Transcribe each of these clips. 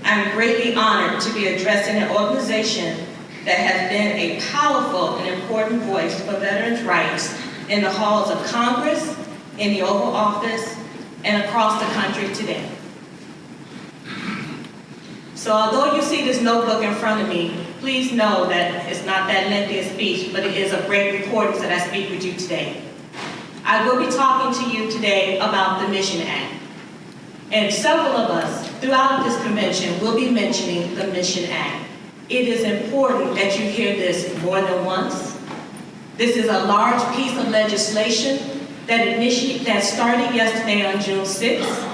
I'm greatly honored to be addressing an organization that has been a powerful and important voice for veterans' rights in the halls of Congress, in the Oval Office, and across the country today. So although you see this notebook in front of me, please know that it's not that lengthy a speech, but it is a great recording that I speak with you today. I will be talking to you today about the Mission Act. And several of us throughout this convention will be mentioning the Mission Act. It is important that you hear this more than once. This is a large piece of legislation that started yesterday on June 6th.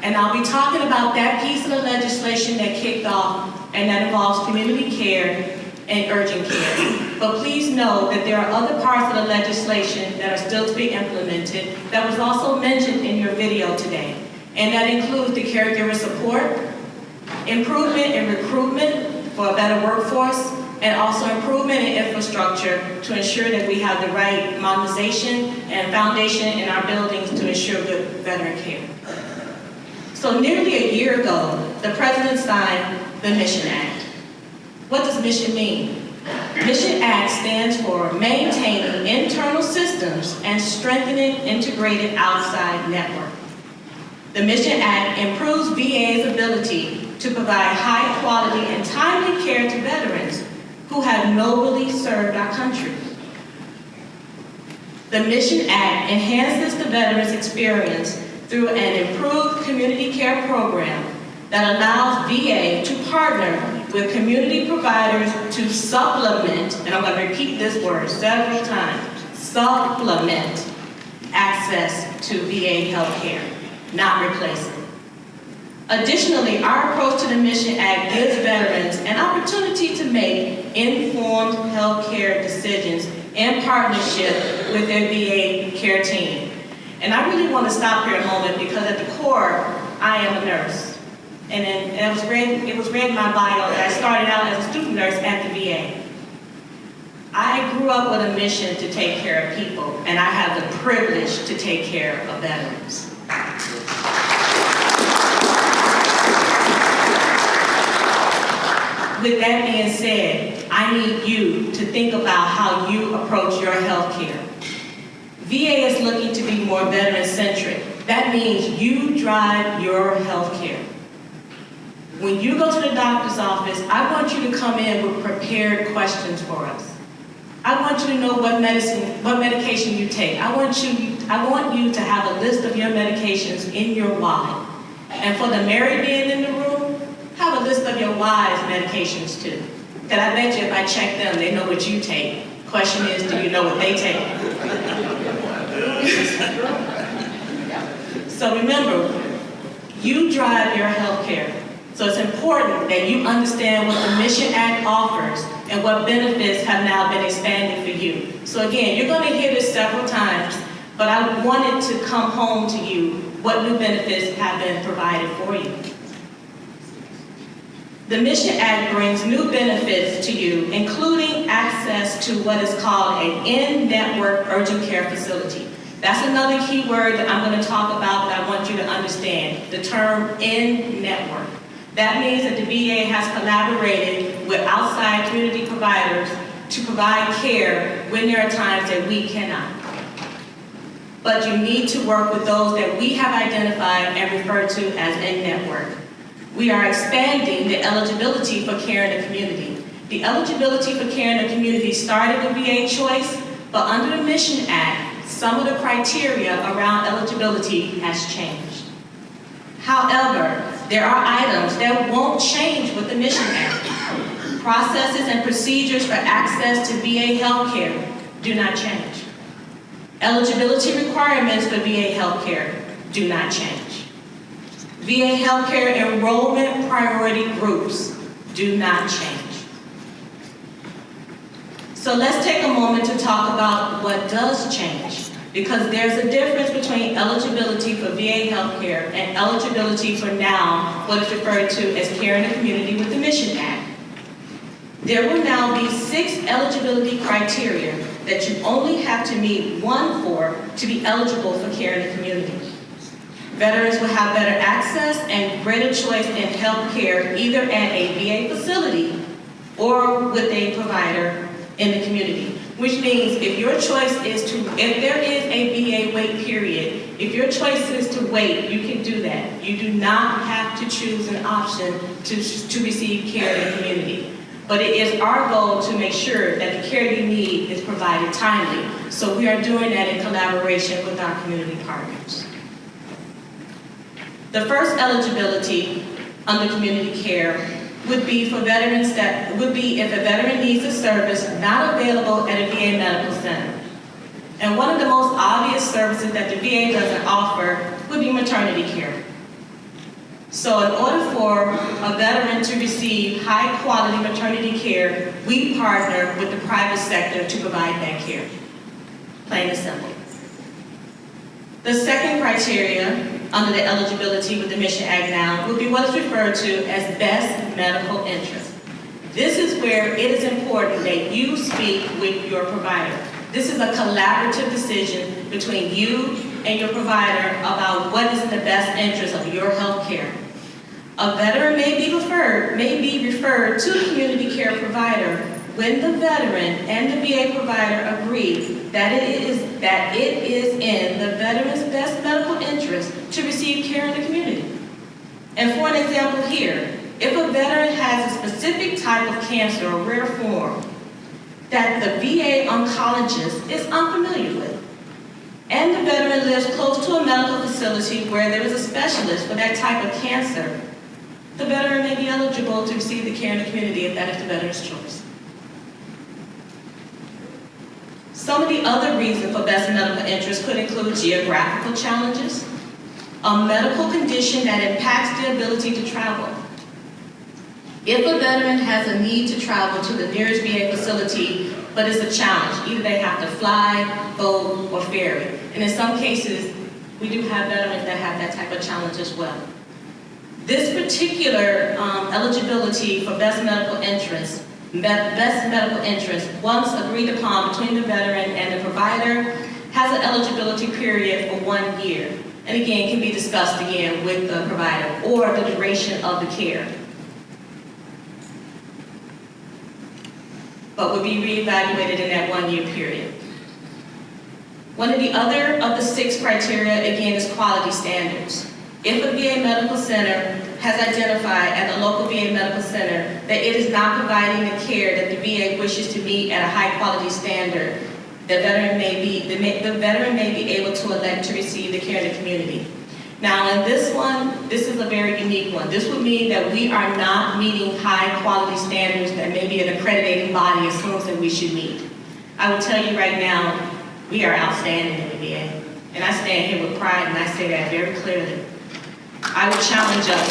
And I'll be talking about that piece of the legislation that kicked off and that involves community care and urgent care. But please know that there are other parts of the legislation that are still to be implemented that was also mentioned in your video today. And that includes the caregiver support, improvement in recruitment for a better workforce, and also improvement in infrastructure to ensure that we have the right modernization and foundation in our buildings to ensure good veteran care. So nearly a year ago, the President signed the Mission Act. What does mission mean? Mission Act stands for maintaining internal systems and strengthening integrated outside network. The Mission Act improves VA's ability to provide high quality and timely care to veterans who have nobly served our country. The Mission Act enhances the veteran's experience through an improved community care program that allows VA to partner with community providers to supplement, and I'm going to repeat this word several times, supplement access to VA health care, not replace it. Additionally, our approach to the Mission Act gives veterans an opportunity to make informed health care decisions in partnership with their VA care team. And I really want to stop here a moment because at the core, I am a nurse. And it was read in my bio that I started out as a student nurse at the VA. I grew up with a mission to take care of people, and I have the privilege to take care of veterans. With that being said, I need you to think about how you approach your health care. VA is looking to be more veteran-centric. That means you drive your health care. When you go to the doctor's office, I want you to come in with prepared questions for us. I want you to know what medication you take. I want you to have a list of your medications in your wallet. And for the married men in the room, have a list of your wives' medications too. Because I bet you if I check them, they know what you take. Question is, do you know what they take? So remember, you drive your health care. So it's important that you understand what the Mission Act offers and what benefits have now been expanded for you. So again, you're going to hear this several times, but I wanted to come home to you what new benefits have been provided for you. The Mission Act brings new benefits to you, including access to what is called an in-network urgent care facility. That's another key word that I'm going to talk about that I want you to understand, the term in-network. That means that the VA has collaborated with outside community providers to provide care when there are times that we cannot. But you need to work with those that we have identified and referred to as in-network. We are expanding the eligibility for care in the community. The eligibility for care in the community started with VA Choice, but under the Mission Act, some of the criteria around eligibility has changed. However, there are items that won't change with the Mission Act. Processes and procedures for access to VA healthcare do not change. Eligibility requirements for VA healthcare do not change. VA healthcare enrollment priority groups do not change. So let's take a moment to talk about what does change, because there's a difference between eligibility for VA healthcare and eligibility for now what is referred to as care in the community with the Mission Act. There will now be 6 eligibility criteria that you only have to meet 1 for to be eligible for care in the community. Veterans will have better access and greater choice in health care, either at a VA facility or with a provider in the community. Which means if your choice is if there is a VA wait period, if your choice is to wait, you can do that. You do not have to choose an option to receive care in the community. But it is our goal to make sure that the care you need is provided timely. So we are doing that in collaboration with our community partners. The first eligibility under community care would be for veterans if a veteran needs a service not available at a VA medical center. And one of the most obvious services that the VA doesn't offer would be maternity care. So in order for a veteran to receive high-quality maternity care, we partner with the private sector to provide that care. Plain and simple. The second criteria under the eligibility with the Mission Act now would be what is referred to as best medical interest. This is where it is important that you speak with your provider. This is a collaborative decision between you and your provider about what is in the best interest of your health care. A veteran may be referred to a community care provider when the veteran and the VA provider agree that it is in the veteran's best medical interest to receive care in the community. And for an example here, if a veteran has a specific type of cancer or rare form that the VA oncologist is unfamiliar with, and the veteran lives close to a medical facility where there is a specialist for that type of cancer, the veteran may be eligible to receive the care in the community if that is the veteran's choice. Some of the other reasons for best medical interest could include geographical challenges, a medical condition that impacts the ability to travel. If a veteran has a need to travel to the nearest VA facility, but it's a challenge, either they have to fly, boat, or ferry. And in some cases, we do have veterans that have that type of challenge as well. This particular eligibility for best medical interest, once agreed upon between the veteran and the provider, has an eligibility period for 1 year. And again, can be discussed again with the provider or the duration of the care. But would be reevaluated in that 1 year period. One of the other of the 6 criteria, again, is quality standards. If a VA medical center has identified at the local VA medical center that it is not providing the care that the VA wishes to meet at a high quality standard, the veteran may be able to elect to receive the care in the community. Now in this one, this is a very unique one. This would mean that we are not meeting high quality standards that maybe an accrediting body assumes that we should meet. I will tell you right now, we are outstanding in the VA. And I stand here with pride and I say that very clearly. I would challenge us.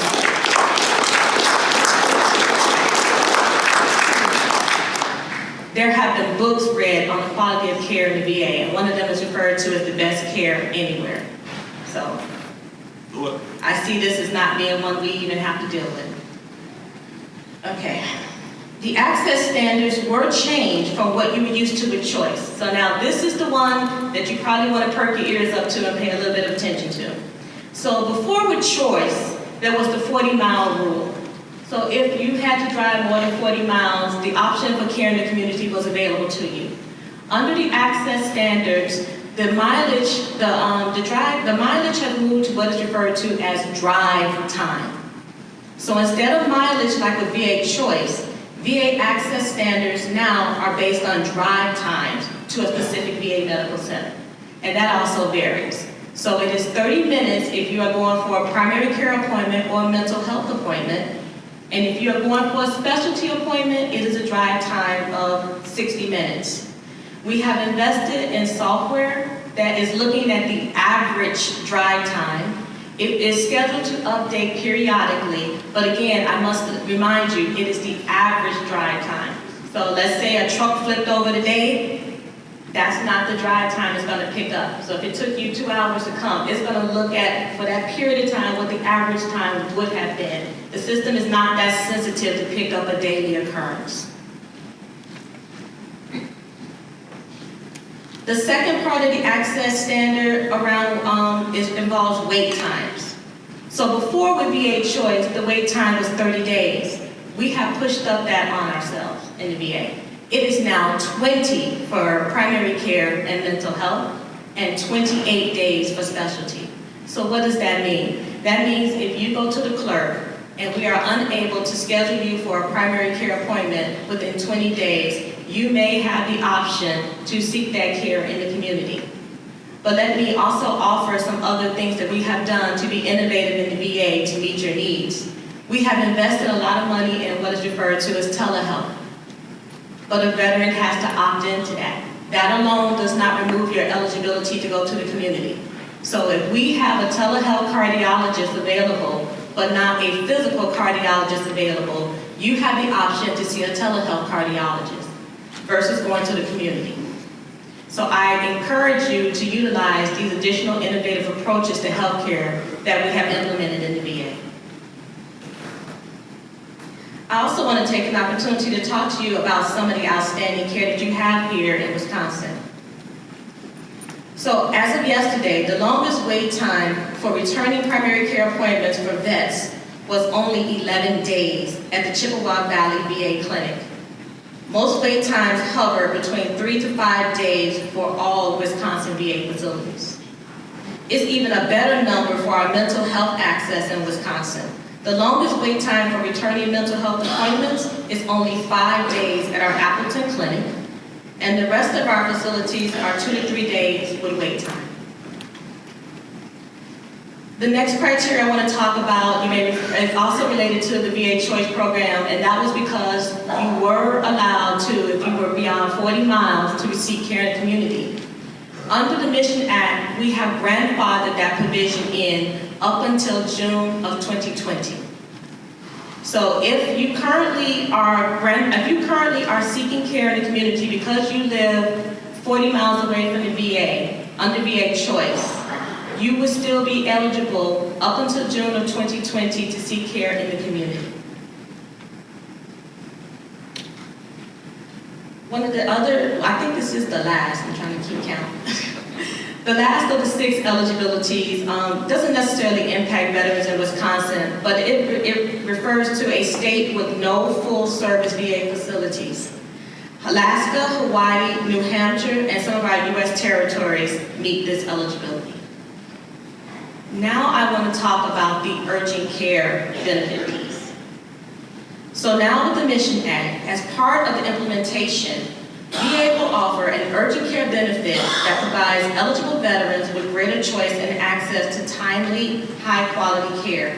There have been books read on the quality of care in the VA, and one of them is referred to as the best care anywhere. So, I see this as not being one we even have to deal with. Okay. The access standards were changed from what you were used to with choice. So now this is the one that you probably want to perk your ears up to and pay a little bit of attention to. So before with choice, there was the 40-mile rule. So if you had to drive more than 40 miles, the option for care in the community was available to you. Under the access standards, the mileage has moved to what is referred to as drive time. So instead of mileage like with VA choice, VA access standards now are based on drive times to a specific VA medical center. And that also varies. So it is 30 minutes if you are going for a primary care appointment or a mental health appointment. And if you are going for a specialty appointment, it is a drive time of 60 minutes. We have invested in software that is looking at the average drive time. It is scheduled to update periodically, but again, I must remind you, it is the average drive time. So let's say a truck flipped over today, that's not the drive time it's going to pick up. So if it took you 2 hours to come, it's going to look at, for that period of time, what the average time would have been. The system is not that sensitive to pick up a daily occurrence. The second part of the access standard around involves wait times. So before with VA Choice, the wait time was 30 days. We have pushed up that on ourselves in the VA. It is now 20 for primary care and mental health, and 28 days for specialty. So what does that mean? That means if you go to the clerk and we are unable to schedule you for a primary care appointment within 20 days, you may have the option to seek that care in the community. But let me also offer some other things that we have done to be innovative in the VA to meet your needs. We have invested a lot of money in what is referred to as telehealth. But a veteran has to opt into that. That alone does not remove your eligibility to go to the community. So if we have a telehealth cardiologist available, but not a physical cardiologist available, you have the option to see a telehealth cardiologist versus going to the community. So I encourage you to utilize these additional innovative approaches to healthcare that we have implemented in the VA. I also want to take an opportunity to talk to you about some of the outstanding care that you have here in Wisconsin. So as of yesterday, the longest wait time for returning primary care appointments for vets was only 11 days at the Chippewa Valley VA Clinic. Most wait times hover between 3 to 5 days for all Wisconsin VA facilities. It's even a better number for our mental health access in Wisconsin. The longest wait time for returning mental health appointments is only 5 days at our Appleton Clinic, and the rest of our facilities are 2 to 3 days with wait time. The next criteria I want to talk about is also related to the VA Choice program, and that was because you were allowed to, if you were beyond 40 miles, to receive care in the community. Under the Mission Act, we have grandfathered that provision in up until June of 2020. So if you currently are seeking care in the community because you live 40 miles away from the VA, under VA Choice, you would still be eligible up until June of 2020 to seek care in the community. One of the other, I think this is the last, I'm trying to keep count. The last of the 6 eligibilities doesn't necessarily impact veterans in Wisconsin, but it refers to a state with no full-service VA facilities. Alaska, Hawaii, New Hampshire, and some of our U.S. territories meet this eligibility. Now I want to talk about the urgent care benefit piece. So now with the Mission Act, as part of the implementation, VA will offer an urgent care benefit that provides eligible veterans with greater choice and access to timely, high-quality care.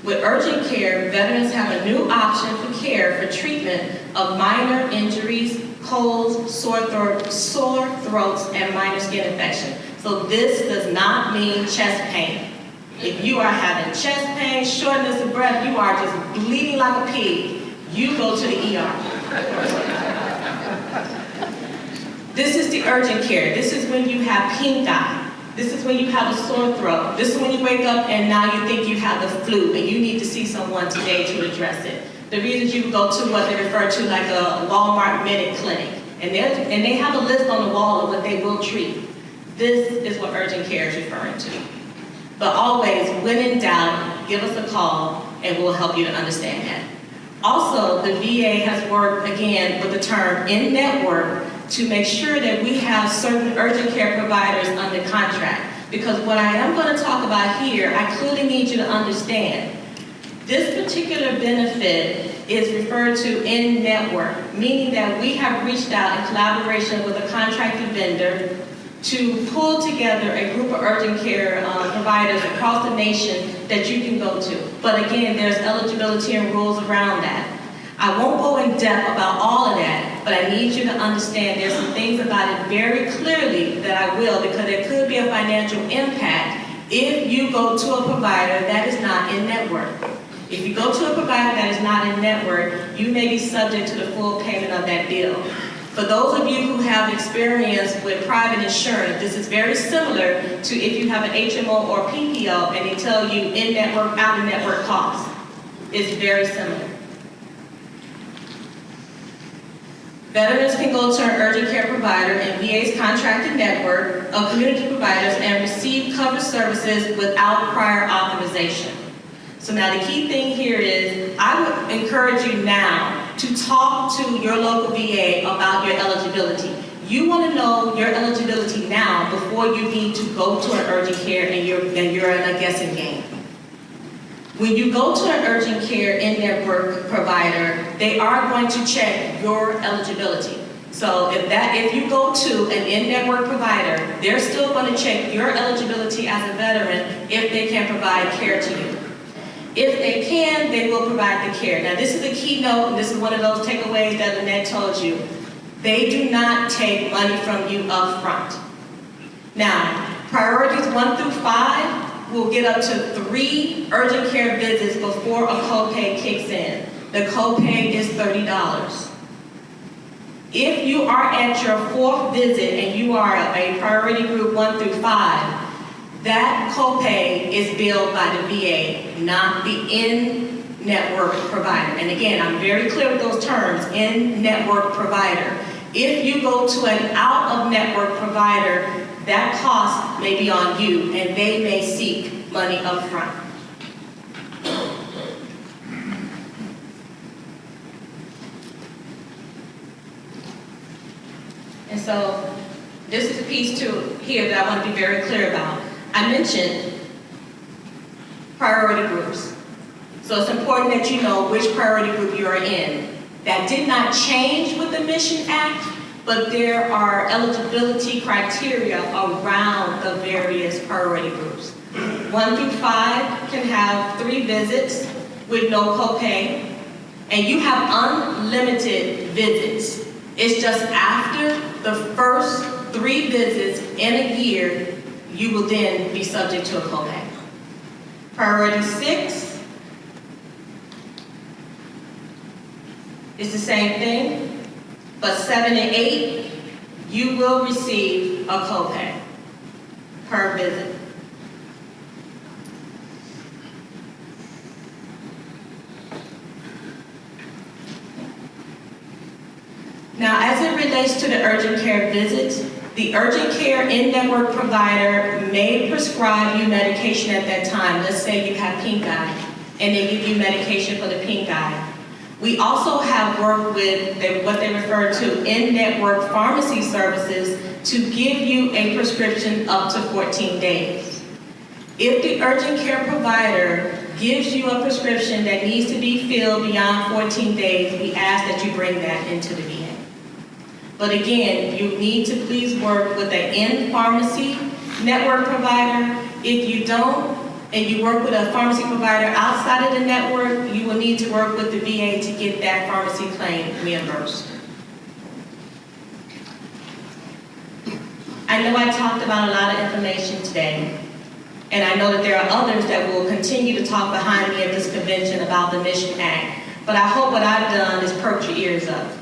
With urgent care, veterans have a new option for care for treatment of minor injuries, colds, sore throats, and minor skin infection. So this does not mean chest pain. If you are having chest pain, shortness of breath, you are just bleeding like a pig, you go to the ER. This is the urgent care. This is when you have pink eye. This is when you have a sore throat. This is when you wake up and now you think you have the flu and you need to see someone today to address it. The reason you go to what they refer to like a Walmart Minute Clinic. And they have a list on the wall of what they will treat. This is what urgent care is referring to. But always, when in doubt, give us a call and we'll help you to understand that. Also, the VA has worked, again, with the term in-network to make sure that we have certain urgent care providers under contract. Because what I am going to talk about here, I clearly need you to understand. This particular benefit is referred to in-network, meaning that we have reached out in collaboration with a contracted vendor to pull together a group of urgent care providers across the nation that you can go to. But again, there's eligibility and rules around that. I won't go in depth about all of that, but I need you to understand there's some things about it very clearly that I will, because there could be a financial impact if you go to a provider that is not in network. If you go to a provider that is not in network, you may be subject to the full payment of that bill. For those of you who have experience with private insurance, this is very similar to if you have an HMO or PPO and they tell you in-network, out-of-network costs. It's very similar. Veterans can go to an urgent care provider in VA's contracted network of community providers and receive covered services without prior authorization. So now the key thing here is, I would encourage you now to talk to your local VA about your eligibility. You want to know your eligibility now before you need to go to an urgent care and you're in a guessing game. When you go to an urgent care in-network provider, they are going to check your eligibility. So if you go to an in-network provider, they're still going to check your eligibility as a veteran if they can provide care to you. If they can, they will provide the care. Now this is a key note, and this is one of those takeaways that Lynette told you. They do not take money from you up front. Now, priorities 1 through 5 will get up to 3 urgent care visits before a copay kicks in. The copay is $30. If you are at your 4th visit and you are a priority group 1 through 5, that copay is billed by the VA, not the in-network provider. And again, I'm very clear with those terms, in-network provider. If you go to an out-of-network provider, that cost may be on you, and they may seek money up front. And so, this is a piece too here that I want to be very clear about. I mentioned priority groups. So it's important that you know which priority group you are in. That did not change with the Mission Act, but there are eligibility criteria around the various priority groups. 1 through 5 can have 3 visits with no copay, and you have unlimited visits. It's just after the first 3 visits in a year, you will then be subject to a copay. Priority 6 is the same thing, but 7 and 8, you will receive a copay per visit. Now, as it relates to the urgent care visits, the urgent care in-network provider may prescribe you medication at that time. Let's say you have pink eye, and they give you medication for the pink eye. We also have worked with what they refer to in-network pharmacy services to give you a prescription up to 14 days. If the urgent care provider gives you a prescription that needs to be filled beyond 14 days, we ask that you bring that into the VA. But again, you need to please work with an in-pharmacy network provider. If you don't, and you work with a pharmacy provider outside of the network, you will need to work with the VA to get that pharmacy claim reimbursed. I know I talked about a lot of information today, and I know that there are others that will continue to talk behind me at this convention about the Mission Act, but I hope what I've done is perk your ears up.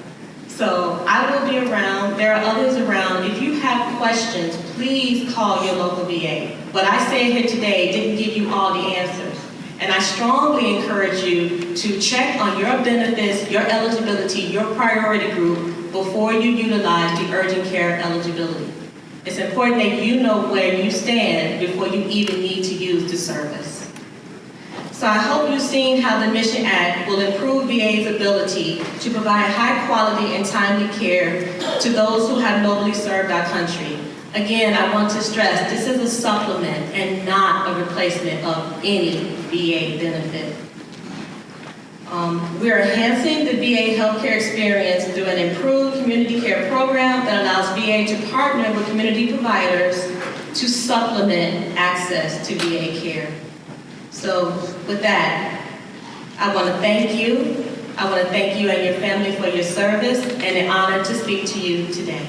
So I will be around, there are others around. If you have questions, please call your local VA. What I said here today didn't give you all the answers. And I strongly encourage you to check on your benefits, your eligibility, your priority group before you utilize the urgent care eligibility. It's important that you know where you stand before you even need to use the service. So I hope you've seen how the Mission Act will improve VA's ability to provide high quality and timely care to those who have nobly served our country. Again, I want to stress, this is a supplement and not a replacement of any VA benefit. We're enhancing the VA healthcare experience through an improved community care program that allows VA to partner with community providers to supplement access to VA care. So with that, I want to thank you. I want to thank you and your family for your service, and an honor to speak to you today.